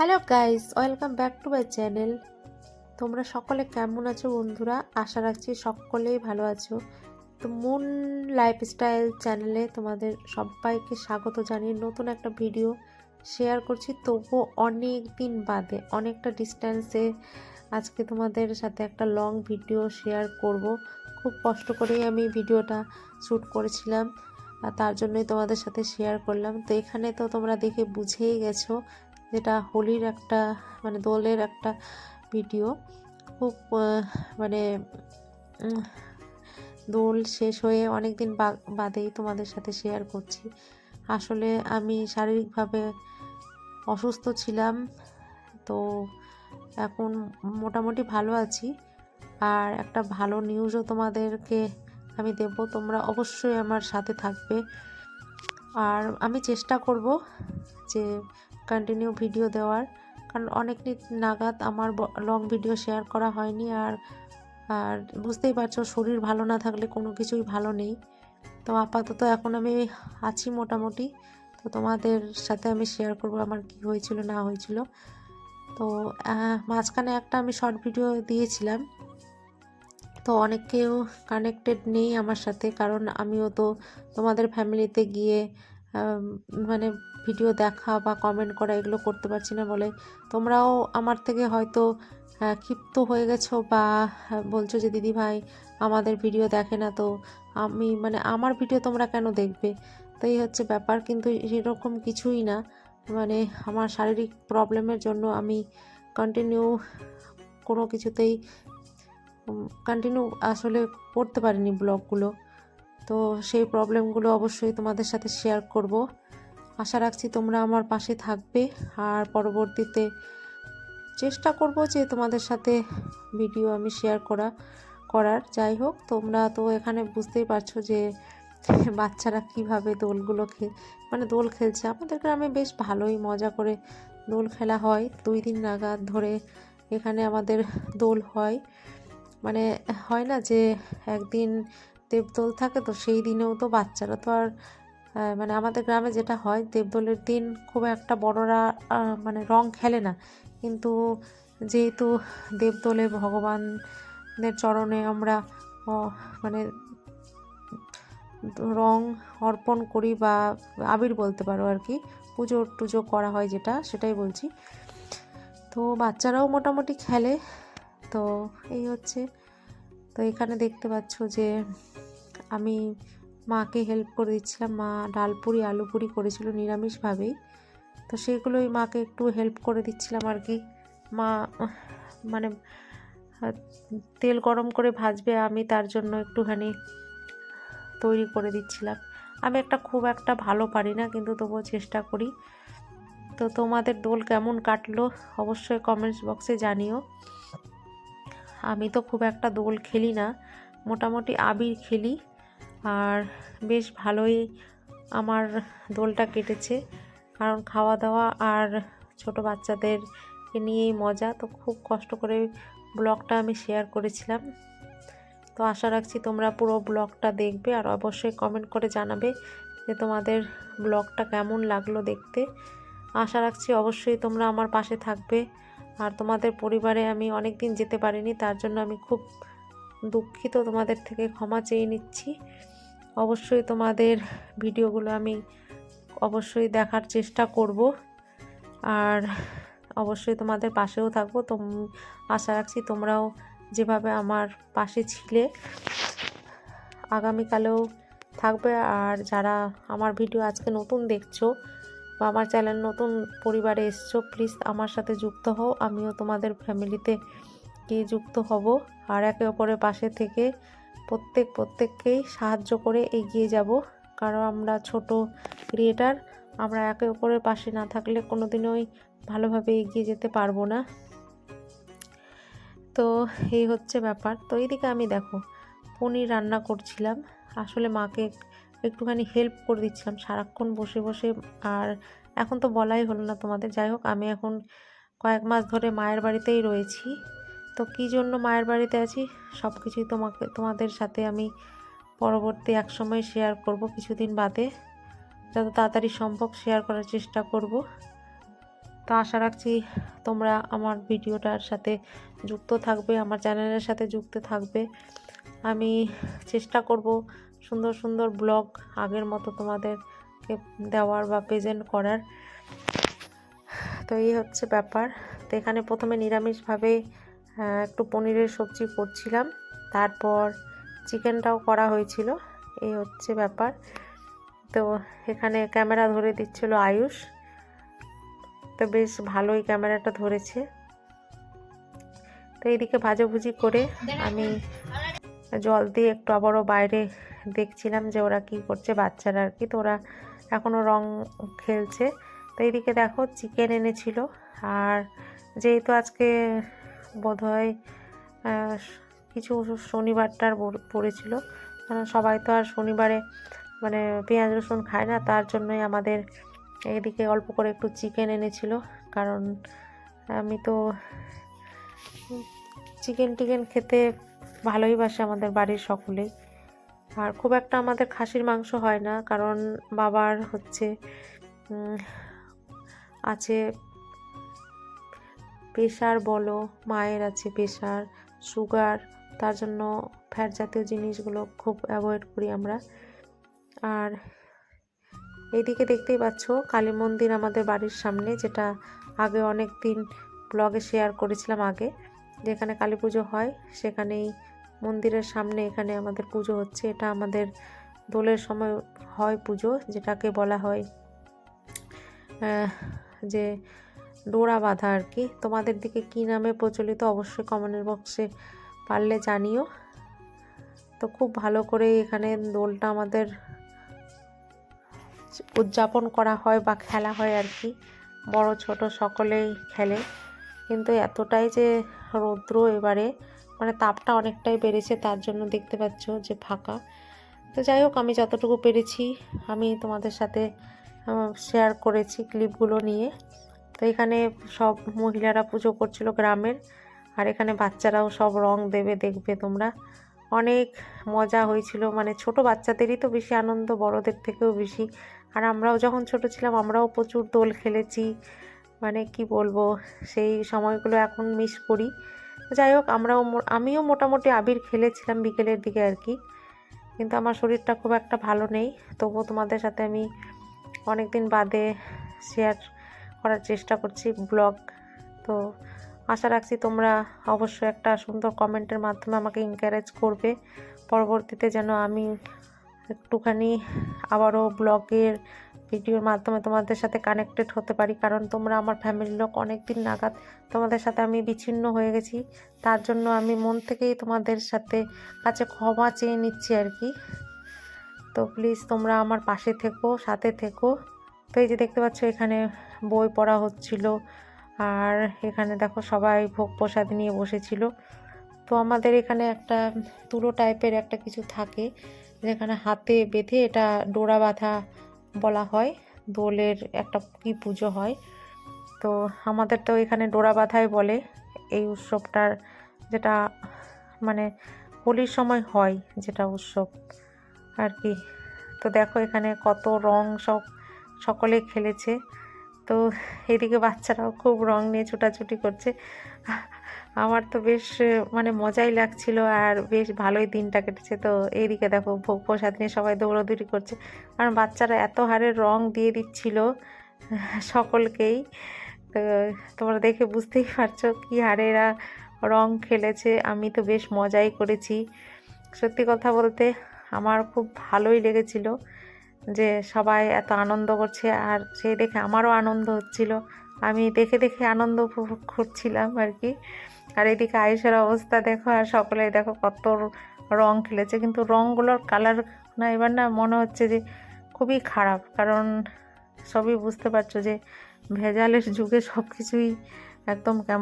Hello guys, welcome back to my channel. তোমরা সকলে কেমন আছো বন্ধুরা? আশা রাখছি সকলেই ভালো আছো। তো মুন লাইফস্টাইল চ্যানেলে তোমাদের সবাইকে স্বাগত জানিয়ে নতুন একটা ভিডিও শেয়ার করছি। তবুও অনেক দিন বাদে, অনেকটা ডিস্ট্যান্সে আজকে তোমাদের সাথে একটা লং ভিডিও শেয়ার করব। খুব কষ্ট করেই আমি ভিডিওটা শ্যুট করেছিলাম, আর তার জন্যই তোমাদের সাথে শেয়ার করলাম। তো এখানে তো তোমরা দেখে বুঝেই গেছো যেটা হোলির একটা দোলের একটা ভিডিও। খুব মানে উম, দোল শেষ হয়ে অনেক দিন বাদেই তোমাদের সাথে শেয়ার করছি। আসলে আমি শারীরিকভাবে অসুস্থ ছিলাম, তো এখন মোটামুটি ভালো আছি। আর একটা ভালো নিউজও তোমাদেরকে আমি দেব, তোমরা অবশ্যই আমার সাথে থাকবে। আর আমি চেষ্টা করব যে কন্টিনিউ ভিডিও দেওয়ার, কারণ অনেক নাগাদ আমার লং ভিডিও শেয়ার করা হয়নি। আর আর বুঝতেই পারছো, শরীর ভালো না থাকলে কোনো কিছুই ভালো নেই। তো আপাতত এখন আমি আছি মোটামুটি। তো তোমাদের সাথে আমি শেয়ার করব আমার কি হয়েছিল না হয়েছিল। তো মাঝখানে একটা আমি শর্ট ভিডিও দিয়েছিলাম, তো অনেকেও কানেক্টেড নেই আমার সাথে, কারণ আমিও তো তোমাদের ফ্যামিলিতে গিয়ে মানে ভিডিও দেখা বা কমেন্ট করা এগুলো করতে পারছি না বলে তোমরাও আমার থেকে হয়তো ক্ষিপ্ত হয়ে গেছো, বা বলছো যে দিদি ভাই আমাদের ভিডিও দেখে না, তো আমি আমার ভিডিও তোমরা কেন দেখবে। তো এই হচ্ছে ব্যাপার, কিন্তু এরকম কিছুই না। আমার শারীরিক প্রবলেমের জন্য আমি কন্টিনিউ কোনো কিছুতেই কন্টিনিউ আসলে করতে পারিনি ব্লগগুলো। তো সেই প্রবলেমগুলো অবশ্যই তোমাদের সাথে শেয়ার করব। আশা রাখছি তোমরা আমার পাশে থাকবে, আর পরবর্তীতে চেষ্টা করব যে তোমাদের সাথে ভিডিও আমি শেয়ার করার। যাই হোক, তোমরা তো এখানে বুঝতেই পারছো যে বাচ্চারা কীভাবে দোলগুলো দোল খেলছে। আমাদের গ্রামে বেশ ভালোই মজা করে দোল খেলা হয়, 2 দিন নাগাদ ধরে এখানে আমাদের দোল হয়। হয় না যে একদিন দেবদোল থাকে, তো সেই দিনেও তো বাচ্চারা তো আর আমাদের গ্রামে যেটা হয়, দেবদোলের দিন খুব একটা বড়রা রং খেলে না, কিন্তু যেহেতু দেবদোলে ভগবানের চরণে আমরা মানে রং অর্পণ করি, বা আবির বলতে পারো আর কি, পুজো টুজো করা হয় যেটা, সেটাই বলছি। তো বাচ্চারাও মোটামুটি খেলে। তো এই হচ্ছে। তো এখানে দেখতে পাচ্ছ যে আমি মাকে হেল্প করে দিচ্ছিলাম। মা ডালপুরি আলু পুরি করেছিল নিরামিষভাবেই, তো সেগুলোই মাকে একটু হেল্প করে দিচ্ছিলাম আর কি। মা মানে তেল গরম করে ভাজবে, আমি তার জন্য একটুখানি তৈরি করে দিচ্ছিলাম। আমি খুব একটা ভালো পারি না, কিন্তু তবুও চেষ্টা করি। তো তোমাদের দোল কেমন কাটলো অবশ্যই কমেন্টস বক্সে জানিও। আমি তো খুব একটা দোল খেলি না, মোটামুটি আবির খেলি, আর বেশ ভালোই আমার দোলটা কেটেছে, কারণ খাওয়া দাওয়া আর ছোট বাচ্চাদেরকে নিয়েই মজা। তো খুব কষ্ট করে ব্লগটা আমি শেয়ার করেছিলাম। তো আশা রাখছি তোমরা পুরো ব্লগটা দেখবে, আর অবশ্যই কমেন্ট করে জানাবে যে তোমাদের ব্লগটা কেমন লাগলো দেখতে। আশা রাখছি অবশ্যই তোমরা আমার পাশে থাকবে। আর তোমাদের পরিবারে আমি অনেক দিন যেতে পারিনি, তার জন্য আমি খুব দুঃখিত, তোমাদের থেকে ক্ষমা চেয়ে নিচ্ছি। অবশ্যই তোমাদের ভিডিওগুলো আমি অবশ্যই দেখার চেষ্টা করব, আর অবশ্যই তোমাদের পাশেও থাকবো। তো আশা রাখছি তোমরাও যেভাবে আমার পাশে ছিলে আগামীকালেও থাকবে। আর যারা আমার ভিডিও আজকে নতুন দেখছো বা আমার চ্যানেল নতুন পরিবারে এসছো, প্লিজ আমার সাথে যুক্ত হও, আমিও তোমাদের ফ্যামিলিতে গিয়ে যুক্ত হব। আর একে অপরের পাশে থেকে প্রত্যেককেই সাহায্য করে এগিয়ে যাব, কারণ আমরা ছোট ক্রিয়েটার, আমরা একে অপরের পাশে না থাকলে কোনোদিনই ভালোভাবে এগিয়ে যেতে পারবো না। তো এই হচ্ছে ব্যাপার। তো এইদিকে আমি দেখো পনির রান্না করছিলাম, আসলে মাকে একটুখানি হেল্প করে দিচ্ছিলাম সারাক্ষণ বসে বসে। আর এখন তো বলাই হলো না তোমাদের। যাই হোক, আমি এখন কয়েক মাস ধরে মায়ের বাড়িতেই রয়েছি। তো কী জন্য মায়ের বাড়িতে আছি সব কিছুই তোমাদের সাথে আমি পরবর্তী এক সময় শেয়ার করব, কিছুদিন বাদে, যত তাড়াতাড়ি সম্ভব শেয়ার করার চেষ্টা করব। তো আশা রাখছি তোমরা আমার ভিডিওটার সাথে যুক্ত থাকবে, আমার চ্যানেলের সাথে যুক্ত থাকবে। আমি চেষ্টা করব সুন্দর সুন্দর ব্লগ আগের মতো তোমাদেরকে দেওয়ার বা প্রেজেন্ট করার। তো এই হচ্ছে ব্যাপার। তো এখানে প্রথমে নিরামিষভাবে একটু পনিরের সবজি করছিলাম, তারপর চিকেনটাও করা হয়েছিল। এই হচ্ছে ব্যাপার। তো এখানে ক্যামেরা ধরে দিচ্ছিল আয়ুষ, তো বেশ ভালোই ক্যামেরাটা ধরেছে। তো এইদিকে ভাজাভুজি করে আমি জল দিয়ে একটু আবারও বাইরে দেখছিলাম যে ওরা কি করছে, বাচ্চারা আর কি। তো ওরা এখনও রং খেলছে। তো এইদিকে দেখো চিকেন এনেছিল, আর যেহেতু আজকে বোধহয় কিছু শনিবারটার পড়েছিল, কারণ সবাই তো আর শনিবারে মানে পেঁয়াজ রসুন খায় না, তার জন্যই আমাদের এদিকে অল্প করে একটু চিকেন এনেছিল। কারণ আমি তো চিকেন টিকেন খেতে ভালোই বাসে আমাদের বাড়ির সকলেই। আর খুব একটা আমাদের খাসির মাংস হয় না, কারণ বাবার হচ্ছে আছে প্রেশার বলো, মায়ের আছে প্রেশার, সুগার, তার জন্য ফ্যাট জাতীয় জিনিসগুলো খুব অ্যাভয়েড করি আমরা। আর এইদিকে দেখতেই পাচ্ছ কালী মন্দির আমাদের বাড়ির সামনে, যেটা আগে অনেক দিন ব্লগে শেয়ার করেছিলাম আগে, যেখানে কালী পুজো হয় সেখানেই মন্দিরের সামনে এখানে আমাদের পুজো হচ্ছে। এটা আমাদের দোলের সময় হয় পুজো, যেটাকে বলা হয় যে ডোরা বাঁধা আর কি। তোমাদের দিকে কি নামে প্রচলিত অবশ্যই কমেন্ট বক্সে পারলে জানিও। তো খুব ভালো করে এখানে দোলটা আমাদের উদযাপন করা হয় বা খেলা হয় আর কি, বড় ছোট সকলেই খেলে। কিন্তু এতটাই যে রৌদ্র এবারে, মানে তাপটা অনেকটাই বেড়েছে, তার জন্য দেখতে পাচ্ছ যে ফাঁকা। তো যাই হোক, আমি যতটুকু পেরেছি আমি তোমাদের সাথে শেয়ার করেছি ক্লিপগুলো নিয়ে। তো এখানে সব মহিলারা পুজো করছিল গ্রামের, আর এখানে বাচ্চারাও সব রং দেবে, দেখবে তোমরা। অনেক মজা হয়েছিল, মানে ছোট বাচ্চাদেরই তো বেশি আনন্দ, বড়দের থেকেও বেশি। আর আমরাও যখন ছোট ছিলাম আমরাও প্রচুর দোল খেলেছি, মানে কি বলবো, সেই সময়গুলো এখন মিস করি। যাই হোক, আমিও মোটামুটি আবির খেলেছিলাম বিকেলের দিকে আর কি, কিন্তু আমার শরীরটা খুব একটা ভালো নেই। তবুও তোমাদের সাথে আমি অনেক দিন বাদে শেয়ার করার চেষ্টা করছি ব্লগ। তো আশা রাখছি তোমরা অবশ্যই একটা সুন্দর কমেন্টের মাধ্যমে আমাকে এনকারেজ করবে, পরবর্তীতে যেন আমি একটুখানি আবারও ব্লগের ভিডিওর মাধ্যমে তোমাদের সাথে কানেক্টেড হতে পারি। কারণ তোমরা আমার ফ্যামিলির লোক, অনেক দিন নাগাদ তোমাদের সাথে আমি বিচ্ছিন্ন হয়ে গেছি, তার জন্য আমি মন থেকেই তোমাদের কাছে ক্ষমা চেয়ে নিচ্ছি আর কি। তো প্লিজ তোমরা আমার পাশে থেকো, সাথে থেকো। তো এই যে দেখতে পাচ্ছ এখানে বই পড়া হচ্ছিল, আর এখানে দেখো সবাই ভোগ প্রসাদ নিয়ে বসেছিল। তো আমাদের এখানে একটা তুলো টাইপের একটা কিছু থাকে, যেখানে হাতে বেঁধে, এটা ডোরা বাঁধা বলা হয়, দোলের একটা কি পুজো হয়। তো আমাদের তো এখানে ডোরা বাঁধাই বলে এই উৎসবটার, যেটা মানে হোলির সময় হয়, যেটা উৎসব আর কি। তো দেখো এখানে কত রং সকলে খেলেছে। তো এদিকে বাচ্চারাও খুব রং নিয়ে ছোটাছুটি করছে। আমার তো বেশ মানে মজাই লাগছিল, আর বেশ ভালোই দিনটা কেটেছে। তো এইদিকে দেখো ভোগ প্রসাদ নিয়ে সবাই দৌড়াদৌড়ি করছে, কারণ বাচ্চারা এত হারে রং দিয়ে দিচ্ছিল সকলকেই। তো তোমরা দেখে বুঝতেই পারছো কি হারে এরা রং খেলেছে। আমি তো বেশ মজাই করেছি, সত্যি কথা বলতে আমার খুব ভালোই লেগেছিল যে সবাই এত আনন্দ করছে, আর সেই দেখে আমারও আনন্দ হচ্ছিল, আমি দেখে দেখে আনন্দ উপভোগ করছিলাম আর কি। আর এদিকে আয়ুষের অবস্থা দেখো, আর সকলে দেখো কত রং খেলেছে, কিন্তু রঙগুলোর কালার না এবার না মনে হচ্ছে যে খুবই খারাপ। কারণ সবই বুঝতে পারছো যে ভেজালের যুগে সব কিছুই একদম কেমন